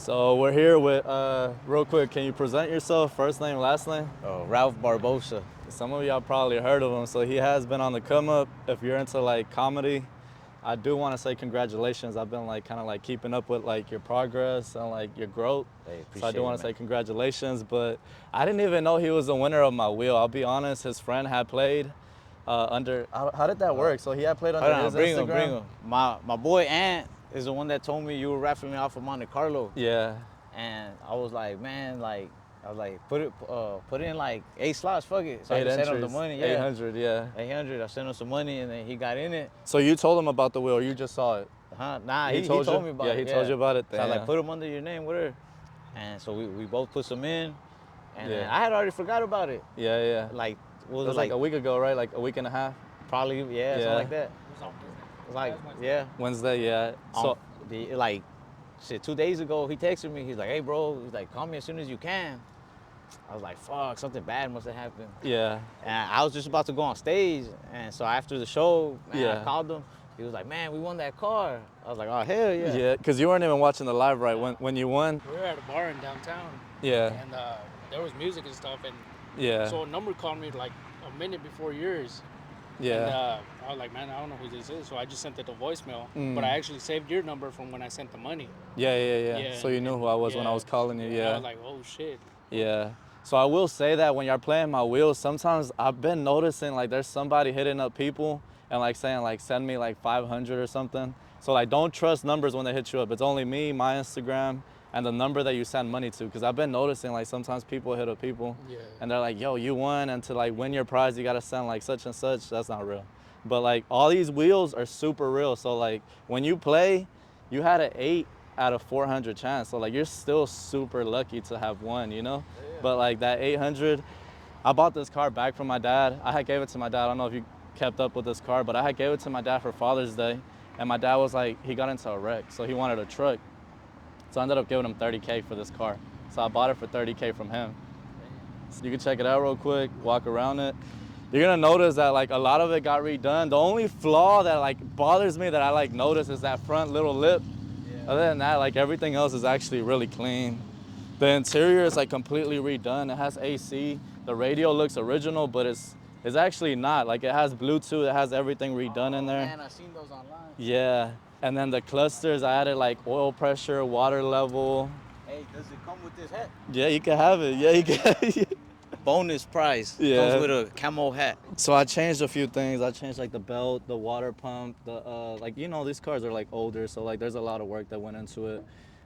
So we're here with, real quick, can you present yourself, first name, last name? Ralph Barbosa. Some of y'all probably heard of him. So he has been on the come up. If you're into like comedy, I do want to say congratulations. I've been like kind of like keeping up with like your progress and like your growth. Hey, So I do want to man. say congratulations, but I didn't even know he was the winner of my wheel. I'll be honest, his friend had played under, how did that work? So he had played under his Instagram? Bring him. My boy Ant is the one that told me you were raffling me off of Monte Carlo. Yeah. And I was like, man, like, I was like, put in like 8 slots, fuck it. So I 8 sent him entries, the money, yeah. 800, yeah. 800, I sent him some money and then he got in it. So you told him about the wheel, or you just saw it? Nah, he told me about it. Yeah, he told you about it. So I was like, put him under your name, whatever. And so we both put some in. And then I had already forgot about it. Yeah, yeah. Like, what was it like a week ago, right? Like a week and a half? Probably, yeah. Something like that. It was like, yeah. Wednesday, yeah. So, like, shit, 2 days ago, he texted me. He's like, hey, bro, he's like, call me as soon as you can. I was like, fuck, something bad must have happened. Yeah. And I was just about to go on stage. And so after the show, man, I called him. He was like, man, we won that car. I was like, oh, hell yeah. Yeah, because you weren't even watching the live, right, when you won? We were at a bar in downtown. Yeah. And there was music and stuff. And yeah. So a number called me like a minute before yours. Yeah. And I was like, man, I don't know who this is. So I just sent it to voicemail. But I actually saved your number from when I sent the money. Yeah. So you knew who I was when I was calling you, yeah. I was like, oh, shit. Yeah. So I will say that when you're playing my wheels, sometimes I've been noticing like there's somebody hitting up people and like saying like send me like 500 or something. So like don't trust numbers when they hit you up. It's only me, my Instagram, and the number that you send money to. Because I've been noticing like sometimes people hit up people and they're like, yo, you won, and to like win your prize you gotta send like such and such. That's not real. But like all these wheels are super real. So like when you play, you had an 8 out of 400 chance. So like you're still super lucky to have won, you know? But like that 800, I bought this car back from my dad. I had gave it to my dad. I don't know if you kept up with this car, but I had gave it to my dad for Father's Day. And my dad was like, he got into a wreck, so he wanted a truck. So I ended up giving him 30K for this car. So I bought it for 30K from him. So you can check it out real quick, walk around it. You're gonna notice that like a lot of it got redone. The only flaw that like bothers me that I like notice is that front little lip. Yeah. Other than that, like everything else is actually really clean. The interior is like completely redone. It has AC. The radio looks original, but it's actually not. Like it has Bluetooth, it has everything redone in there. Man, I seen those online. Yeah, and then the clusters, I added like oil pressure, water level. Hey, does it come with this hat? Yeah, you can have it. Yeah, you can. Bonus prize. Yeah. Comes with a camo hat. So I changed a few things. I changed like the belt, the water pump, the like, you know, these cars are like older, so like there's a lot of work that went into it.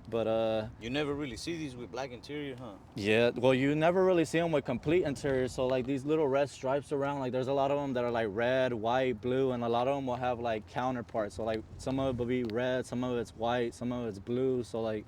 But you never really see these with black interior, huh? Yeah, well, you never really see them with complete interior. So like these little red stripes around, like there's a lot of them that are like red, white, blue, and a lot of them will have like counterparts. So like some of it will be red, some of it's white, some of it's blue. So like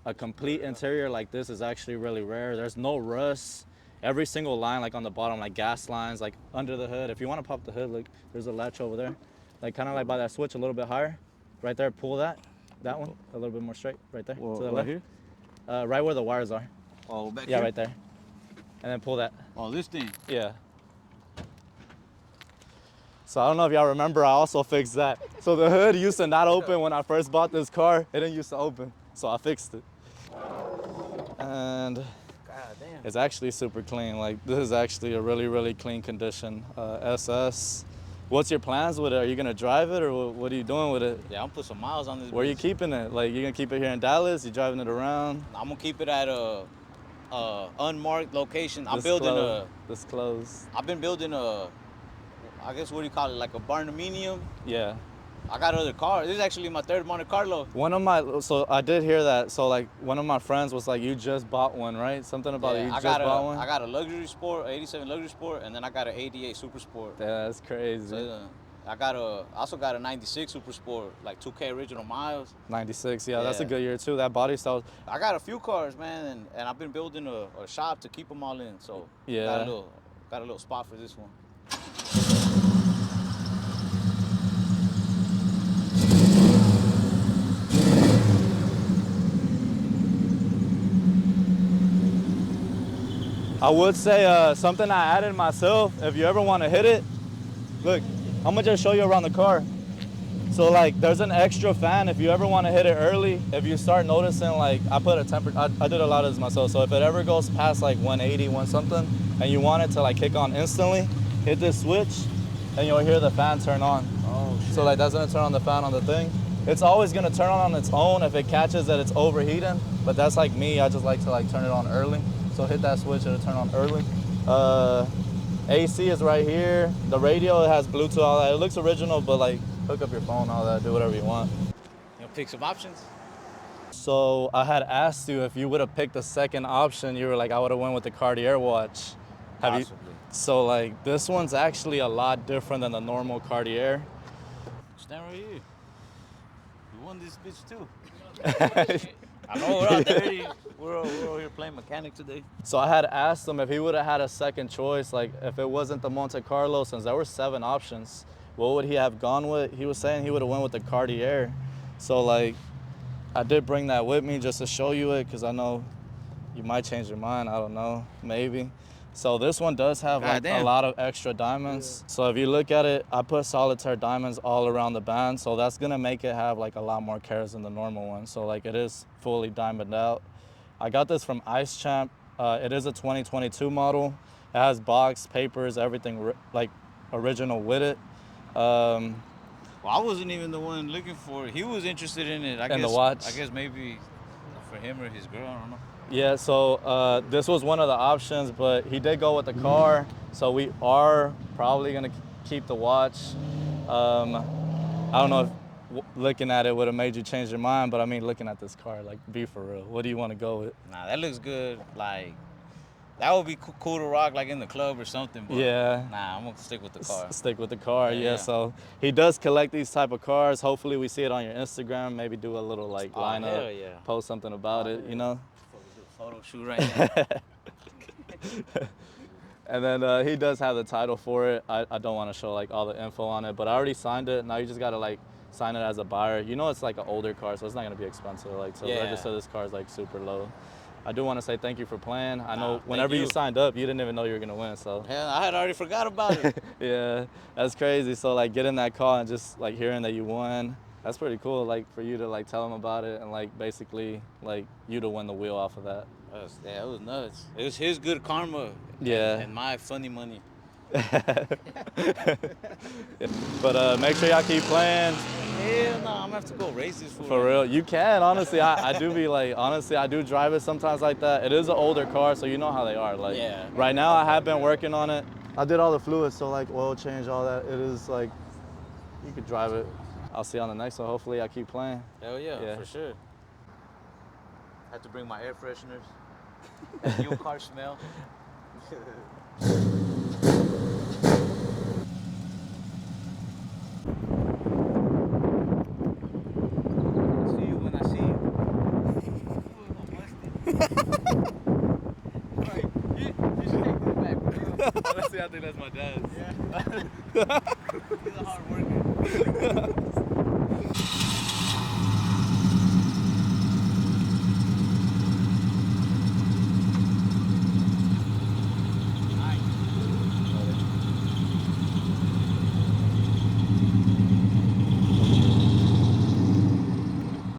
a complete interior like this is actually really rare. There's no rust. Every single line, like on the bottom, like gas lines, like under the hood. If you want to pop the hood, look, there's a latch over there. Like kind of like by that switch a little bit higher. Right there, pull that. That one, a little bit more straight, right there. Well, to the right left. here? Right where the wires are. Oh, back Yeah, here? right there. And then pull that. Oh, this thing? Yeah. So I don't know if y'all remember, I also fixed that. So the hood used to not open when I first bought this car. It didn't used to open, so I fixed it. And God damn. it's actually super clean. Like this is actually a really, really clean condition SS. What's your plans with it? Are you gonna drive it, or what are you doing with it? Yeah, I'm gonna put some miles on this. Where are you keeping it? Like you gonna keep it here in Dallas? You driving it around? I'm gonna keep it at a unmarked location. I've been building a, I guess what do you call it, like a barnuminium. Yeah. I got other cars. This is actually my third Monte Carlo. So I did hear that. So like one of my friends was like, you just bought one, right? Something about it, you just bought one? I got a luxury sport, 87 luxury sport, and then I got an 88 super sport. Yeah, that's crazy. So, I also got a 96 super sport, like 2K original miles. 96, yeah, that's a good year too. That body style. I got a few cars, man, and I've been building a shop to keep them all in. So yeah, got a little spot for this one. I would say something I added myself, if you ever want to hit it, look, I'm gonna just show you around the car. So like there's an extra fan if you ever want to hit it early. If you start noticing like I put a temperature, I did a lot of this myself. So if it ever goes past like 180, 1 something, and you want it to like kick on instantly, hit this switch and you'll hear the fan turn on. Oh shit. So like that's gonna turn on the fan on the thing. It's always gonna turn on its own if it catches that it's overheating, but that's like me, I just like to like turn it on early. So hit that switch, it'll turn on early. AC is right here. The radio, it has Bluetooth, all that. It looks original, but like hook up your phone, all that, do whatever you want. You pick some options? So I had asked you if you would have picked the second option, you were like, I would have went with the Cartier watch. Possibly. So like this one's actually a lot different than the normal Cartier. Stand right here. You won this bitch too. I know we're out there. We're all here playing mechanic today. So I had asked him if he would have had a second choice, like if it wasn't the Monte Carlo, since there were 7 options, what would he have gone with? He was saying he would have went with the Cartier. So like, I did bring that with me just to show you it, because I know you might change your mind, I don't know, maybe. So this one does have like a lot of extra diamonds. Yeah. So if you look at it, I put solitaire diamonds all around the band. So that's gonna make it have like a lot more carats than the normal one. So like it is fully diamonded out. I got this from Ice Champ. It is a 2022 model. It has box, papers, everything like original with it. Well, I wasn't even the one looking for it. He was interested in it. I guess, the watch? I guess maybe for him or his girl, I don't know. Yeah, so this was one of the options, but he did go with the car. So we are probably gonna keep the watch. I don't know if looking at it would have made you change your mind, but I mean, looking at this car, like, be for real. What do you want to go with? Nah, that looks good. Like, that would be cool to rock, like, in the club or something. But yeah. Nah, I'm going to stick with the car. Stick with the car, yeah. So he does collect these type of cars. Hopefully we see it on your Instagram. Maybe do a little, like, lineup. Yeah. Post something about it, you know? Photo shoot right now. And then he does have the title for it. I don't want to show, like, all the info on it, but I already signed it. Now you just got to, like, sign it as a buyer. You know it's like an older car, so it's not going to be expensive. Like, so register this car is like super low. I do want to say thank you for playing. I know whenever you signed up, you didn't even know you were going to win, so. Yeah, I had already forgot about it. Yeah, that's crazy. So like getting that call and just like hearing that you won, that's pretty cool. Like for you to like tell him about it and like basically like you to win the wheel off of that. Yeah, it was nuts. It was his good karma. Yeah. And my funny money. But make sure y'all keep playing. Hell no, I'm gonna have to go race this for real. You can, honestly. I do be like, honestly, I do drive it sometimes like that. It is an older car, so you know how they are. Like, right now I have been working on it. I did all the fluids, so like oil change, all that. It is like, you could drive it. I'll see you on the next one. Hopefully I keep playing. Hell yeah, for sure. I have to bring my air fresheners. New car smell. Honestly, I think that's my dad's. Yeah. He's a hard worker.